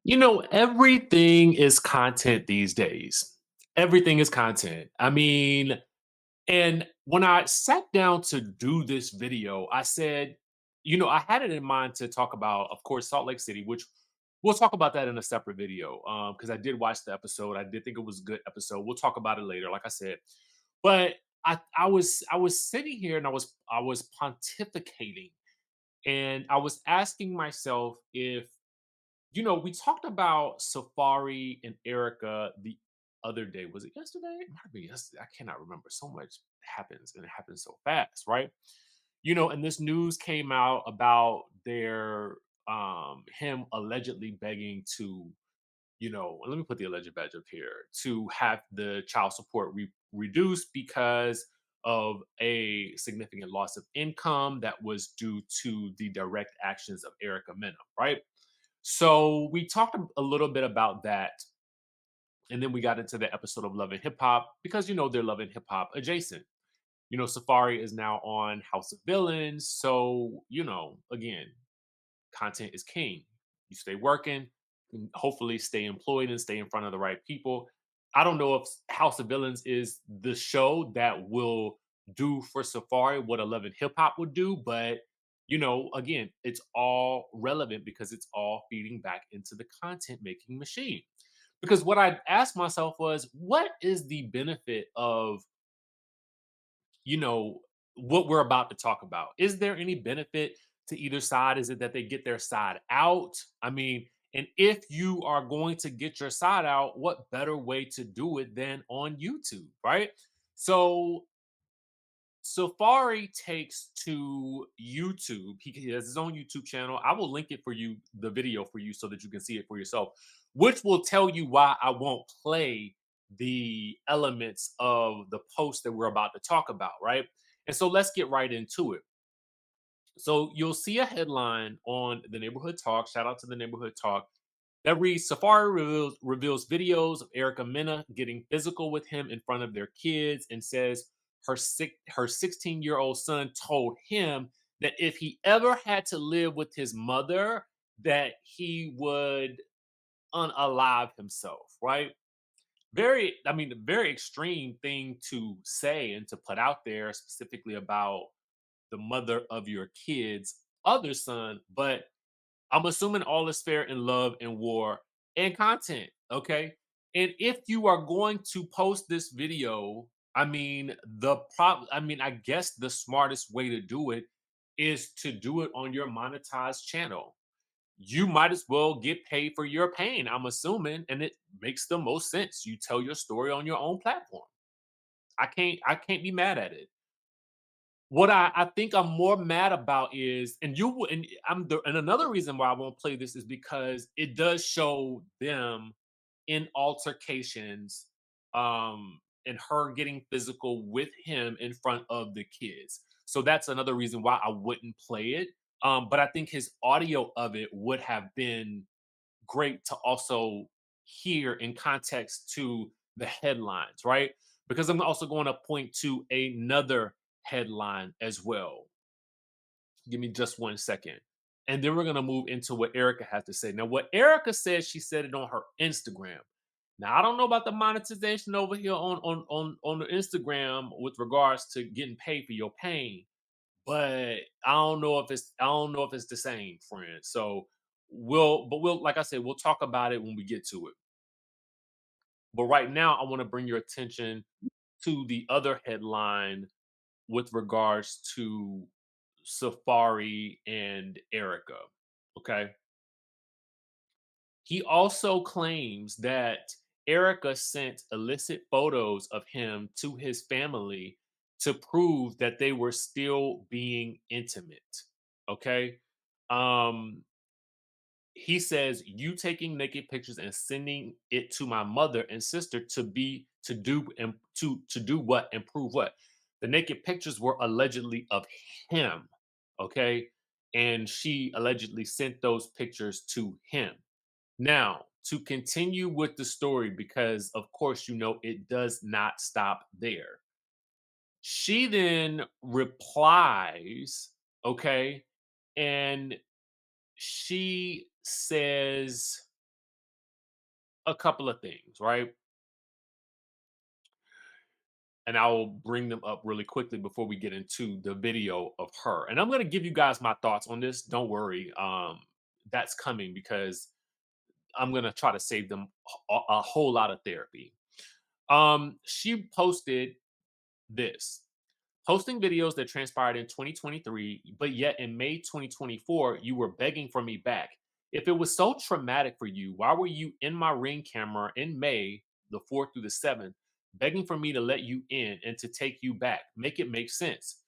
Everything is content these days. Everything is content. And when I sat down to do this video, I said, I had it in mind to talk about, of course, Salt Lake City, which we'll talk about that in a separate video. Because I did watch the episode. I did think it was a good episode. We'll talk about it later, like I said. But I was sitting here and I was pontificating and I was asking myself if we talked about Safaree and Erica the other day. Was it yesterday? It might have been yesterday. I cannot remember. So much happens and it happens so fast, right? And this news came out about their him allegedly begging to, let me put the alleged badge up here, to have the child support reduced because of a significant loss of income that was due to the direct actions of Erica Mena, right? So we talked a little bit about that, and then we got into the episode of Love and Hip Hop because they're Love and Hip Hop adjacent. Safaree is now on House of Villains, so again, content is king. You stay working, and hopefully stay employed and stay in front of the right people. I don't know if House of Villains is the show that will do for Safaree what 11 Hip Hop would do, but again, it's all relevant because it's all feeding back into the content making machine. Because what I asked myself was, what is the benefit of you know, what we're about to talk about. Is there any benefit to either side? Is it that they get their side out? And if you are going to get your side out, what better way to do it than on YouTube, right? So Safari takes to YouTube. He has his own YouTube channel. I will link it for you, the video for you, so that you can see it for yourself, which will tell you why I won't play the elements of the post that we're about to talk about, right? And so let's get right into it. So you'll see a headline on the Neighborhood Talk. Shout out to the Neighborhood Talk that reads Safari reveals videos of Erica Mena getting physical with him in front of their kids and says her 16-year-old son told him that if he ever had to live with his mother, that he would unalive himself, right? A very extreme thing to say and to put out there, specifically about the mother of your kid's other son, but I'm assuming all is fair in love and war and content. Okay. And if you are going to post this video, I guess the smartest way to do it is to do it on your monetized channel. You might as well get paid for your pain, I'm assuming, and it makes the most sense. You tell your story on your own platform. I can't be mad at it. What I think I'm more mad about is, and another reason why I won't play this is because it does show them in altercations, and her getting physical with him in front of the kids. So that's another reason why I wouldn't play it. But I think his audio of it would have been great to also hear in context to the headlines, right? Because I'm also going to point to another headline as well. Give me just 1 second. And then we're going to move into what Erica has to say. Now, what Erica says, she said it on her Instagram. Now, I don't know about the monetization over here on the Instagram with regards to getting paid for your pain, but I don't know if it's the same, friend. So we'll like I said, we'll talk about it when we get to it. But right now, I want to bring your attention to the other headline with regards to Safari and Erica. Okay. He also claims that Erica sent illicit photos of him to his family to prove that they were still being intimate. Okay. Um, he says you taking naked pictures and sending it to my mother and sister to do what and prove what. The naked pictures were allegedly of him, okay? And she allegedly sent those pictures to him. Now, to continue with the story, because of course it does not stop there. She then replies, okay, and she says a couple of things, right? And I will bring them up really quickly before we get into the video of her. And I'm going to give you guys my thoughts on this. Don't worry. That's coming because I'm going to try to save them a whole lot of therapy. She posted this. Posting videos that transpired in 2023, but yet in May 2024, you were begging for me back. If it was so traumatic for you, why were you in my ring camera in May, the 4th through the 7th, begging for me to let you in and to take you back? Make it make sense.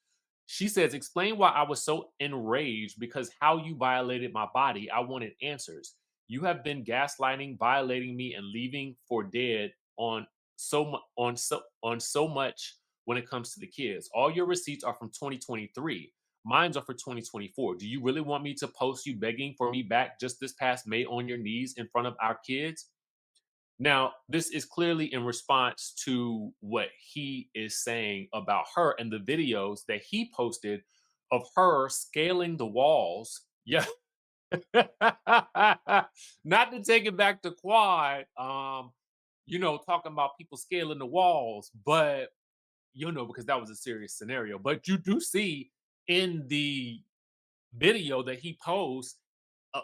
She says, explain why I was so enraged because how you violated my body. I wanted answers. You have been gaslighting, violating me, and leaving for dead on so much when it comes to the kids. All your receipts are from 2023. Mine's are for 2024. Do you really want me to post you begging for me back just this past May on your knees in front of our kids? Now, this is clearly in response to what he is saying about her and the videos that he posted of her scaling the walls. Yeah. Not to take it back to Quad, talking about people scaling the walls, but because that was a serious scenario. But you do see in the video that he posed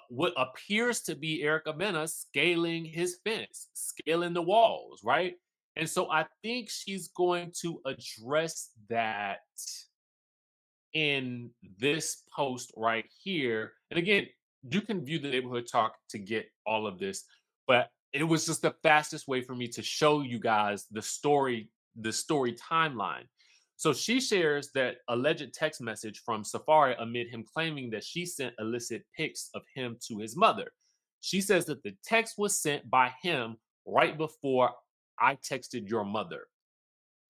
what appears to be Erica Mena scaling his fence, scaling the walls, right? And so I think she's going to address that in this post right here. And again, you can view the neighborhood talk to get all of this, but it was just the fastest way for me to show you guys the story timeline. So she shares that alleged text message from Safaree amid him claiming that she sent illicit pics of him to his mother. She says that the text was sent by him right before I texted your mother.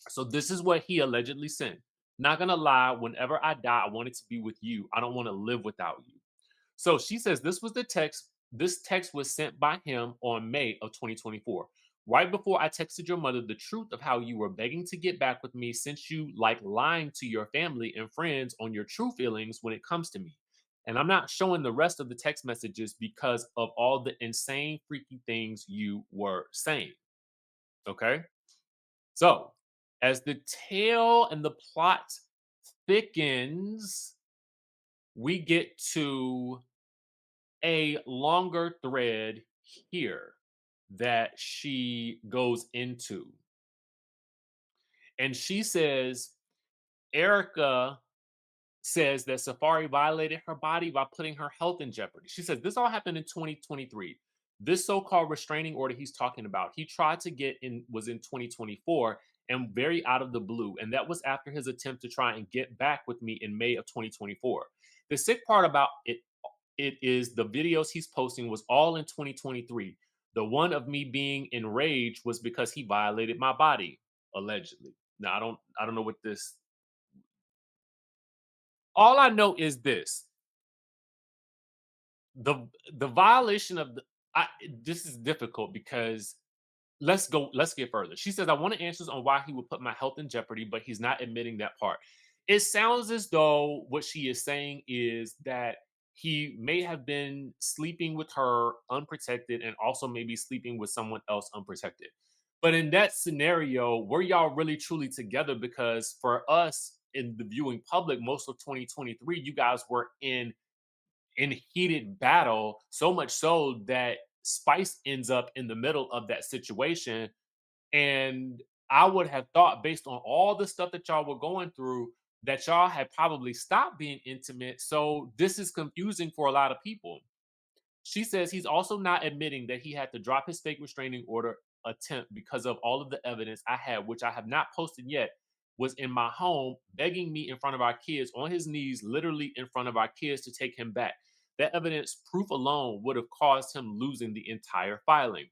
So this is what he allegedly sent. Not gonna lie, whenever I die, I want it to be with you. I don't want to live without you. So she says this was the text. This text was sent by him on May of 2024. Right before I texted your mother the truth of how you were begging to get back with me since you like lying to your family and friends on your true feelings when it comes to me. And I'm not showing the rest of the text messages because of all the insane, freaky things you were saying. Okay. So, as the tale and the plot thickens, we get to a longer thread here that she goes into. And she says, Erica says that Safaree violated her body by putting her health in jeopardy. She says this all happened in 2023. This so-called restraining order he's talking about, he tried to get in was in 2024 and very out of the blue. And that was after his attempt to try and get back with me in May of 2024. The sick part about it is the videos he's posting was all in 2023. The one of me being enraged was because he violated my body, allegedly. Now I don't know what this all I know is this. The violation of the I this is difficult because let's get further. She says, I wanted answers on why he would put my health in jeopardy, but he's not admitting that part. It sounds as though what she is saying is that he may have been sleeping with her unprotected and also maybe sleeping with someone else unprotected. But in that scenario, were y'all really truly together? Because for us in the viewing public, most of 2023, you guys were in heated battle, so much so that Spice ends up in the middle of that situation. And I would have thought, based on all the stuff that y'all were going through, that y'all had probably stopped being intimate. So this is confusing for a lot of people. She says he's also not admitting that he had to drop his fake restraining order attempt because of all of the evidence I had, which I have not posted yet, was in my home begging me in front of our kids on his knees, literally in front of our kids to take him back. That evidence proof alone would have caused him losing the entire filing.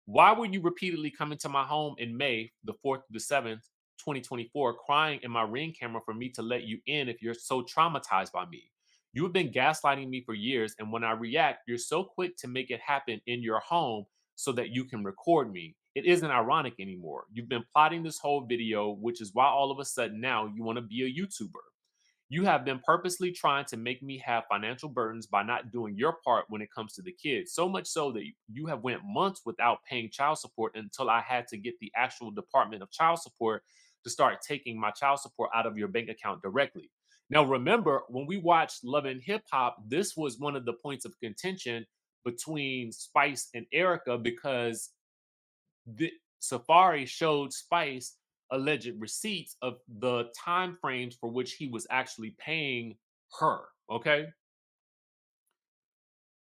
Why were you repeatedly coming to my home in May, the 4th to the 7th, 2024, crying in my ring camera for me to let you in if you're so traumatized by me? You have been gaslighting me for years, and when I react, you're so quick to make it happen in your home so that you can record me. It isn't ironic anymore. You've been plotting this whole video, which is why all of a sudden now you want to be a YouTuber. You have been purposely trying to make me have financial burdens by not doing your part when it comes to the kids. So much so that you have went months without paying child support until I had to get the actual Department of Child Support to start taking my child support out of your bank account directly. Now, remember, when we watched Love and Hip Hop, this was one of the points of contention between Spice and Erica because the Safaree showed Spice alleged receipts of the time frames for which he was actually paying her. Okay.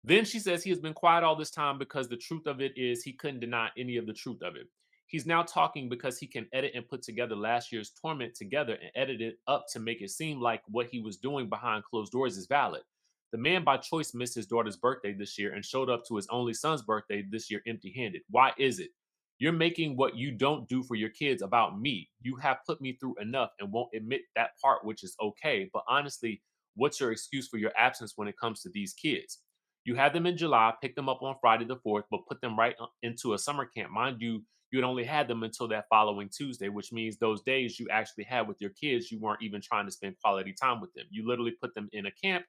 Then she says he has been quiet all this time because the truth of it is he couldn't deny any of the truth of it. He's now talking because he can edit and put together last year's torment together and edit it up to make it seem like what he was doing behind closed doors is valid. The man by choice missed his daughter's birthday this year and showed up to his only son's birthday this year empty handed. Why is it? You're making what you don't do for your kids about me. You have put me through enough and won't admit that part, which is okay. But honestly, what's your excuse for your absence when it comes to these kids? You had them in July, picked them up on Friday the 4th, but put them right into a summer camp. Mind you, you had only had them until that following Tuesday, which means those days you actually had with your kids, you weren't even trying to spend quality time with them. You literally put them in a camp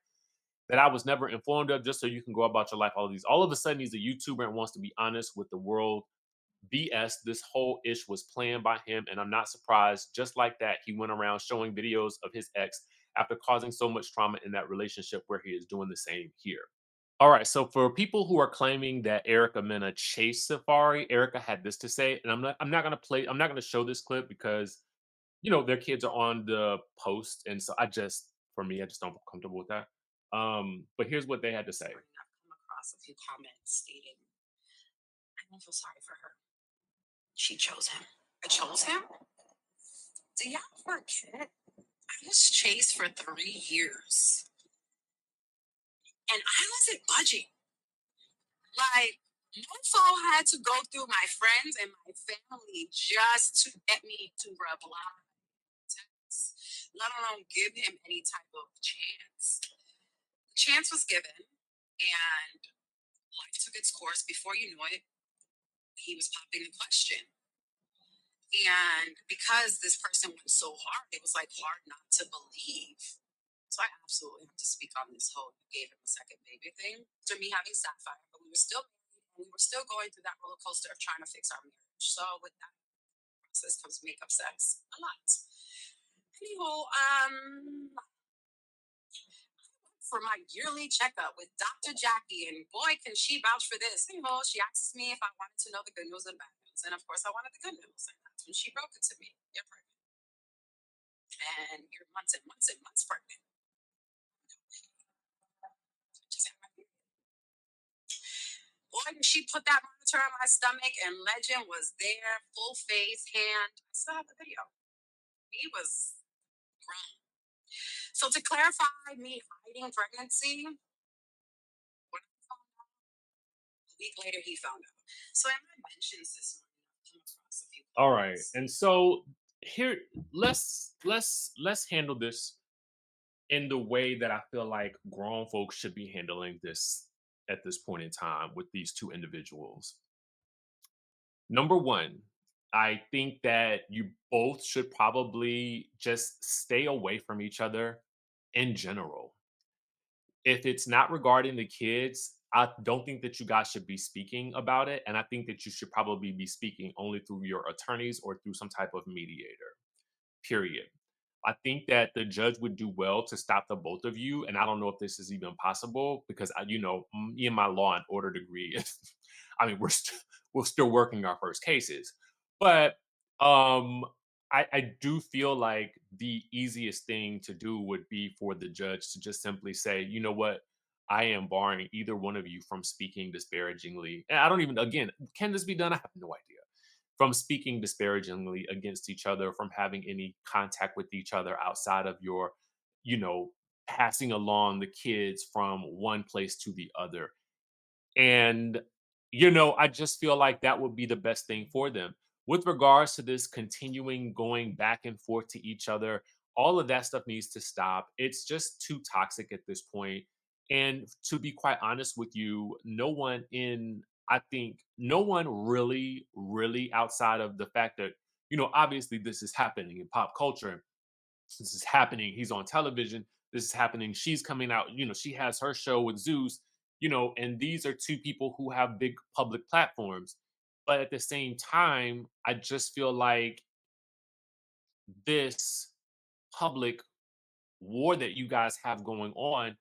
that I was never informed of just so you can go about your life. All of a sudden, he's a YouTuber and wants to be honest with the world. BS, this whole ish was planned by him, and I'm not surprised. Just like that, he went around showing videos of his ex after causing so much trauma in that relationship where he is doing the same here. All right, so for people who are claiming that Erica Mena chased Safari, Erica had this to say, and I'm not gonna show this clip because their kids are on the post, and so for me, I just don't feel comfortable with that. But here's what they had to say. I've come across a few comments stating, I don't feel sorry for her. She chose him. I chose him? Do y'all forget? I was chased for 3 years and I wasn't budging. Like, Mofo had to go through my friends and my family just to get me to reply, let alone give him any type of chance. The chance was given and life took its course. Before you know it, he was popping the question. And because this person went so hard, it was like hard not to believe. So I absolutely have to speak on this whole you gave him a second baby thing. To me having Sapphire, but we were still married and we were still going through that roller coaster of trying to fix our marriage. So with that process comes makeup sex a lot. Anywho, for my yearly checkup with Dr. Jackie, and boy, can she vouch for this. She asks me if I wanted to know the good news and bad news. And of course, I wanted the good news. And that's when she broke it to me. You're pregnant. And you're months and months and months pregnant. Just had my period. Boy, did she put that monitor on my stomach, and Legend was there, full face, hand. I still have the video. He was grown. So to clarify me hiding pregnancy, when I found out, a week later he found out. So in my mentions this morning, I've come across a few All right, comments. and so here, let's handle this in the way that I feel like grown folks should be handling this at this point in time with these two individuals. Number one, I think that you both should probably just stay away from each other in general. If it's not regarding the kids, I don't think that you guys should be speaking about it. And I think that you should probably be speaking only through your attorneys or through some type of mediator, period. I think that the judge would do well to stop the both of you. And I don't know if this is even possible because me and my law and order degree, I mean, we're still working our first cases, but um, I do feel like the easiest thing to do would be for the judge to just simply say, you know what, I am barring either one of you from speaking disparagingly. And I don't even, again, can this be done? I have no idea from speaking disparagingly against each other, from having any contact with each other outside of your, you know, passing along the kids from one place to the other. And, I just feel like that would be the best thing for them. With regards to this continuing going back and forth to each other, all of that stuff needs to stop. It's just too toxic at this point. And to be quite honest with you, I think no one really, really outside of the fact that, obviously this is happening in pop culture. This is happening. He's on television. This is happening. She's coming out. She has her show with Zeus. And these are two people who have big public platforms. But at the same time, I just feel like this public war that you guys have going on,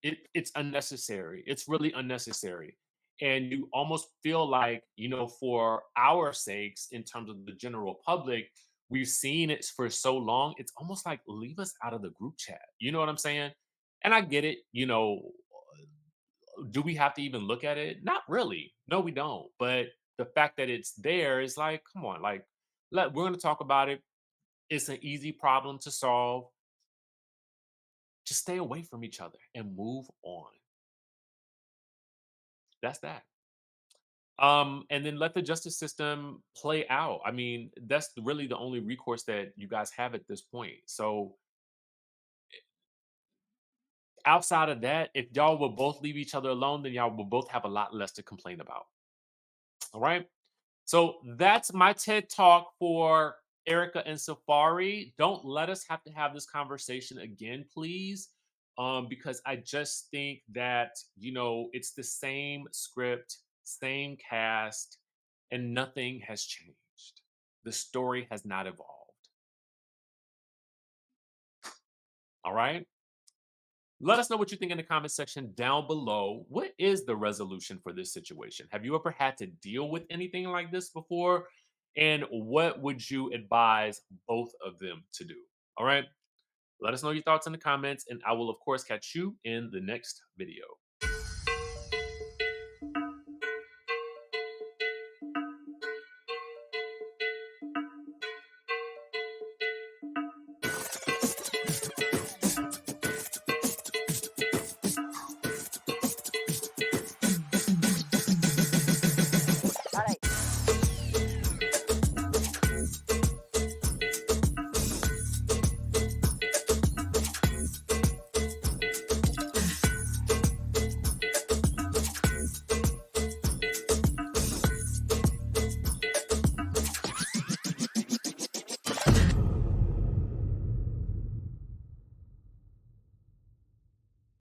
it's unnecessary. It's really unnecessary. And you almost feel like, for our sakes, in terms of the general public, we've seen it for so long. It's almost like leave us out of the group chat. You know what I'm saying? And I get it. Do we have to even look at it? Not really. No, we don't. But the fact that it's there is like, come on, like, we're going to talk about it. It's an easy problem to solve. Just stay away from each other and move on. That's that. And then let the justice system play out. I mean, that's really the only recourse that you guys have at this point. So outside of that, if y'all will both leave each other alone, then y'all will both have a lot less to complain about. All right. So that's my TED talk for Erica and Safari. Don't let us have to have this conversation again, please. Because I just think that, it's the same script, same cast, and nothing has changed. The story has not evolved. All right. Let us know what you think in the comment section down below. What is the resolution for this situation? Have you ever had to deal with anything like this before? And what would you advise both of them to do? All right. Let us know your thoughts in the comments, and I will, of course, catch you in the next video.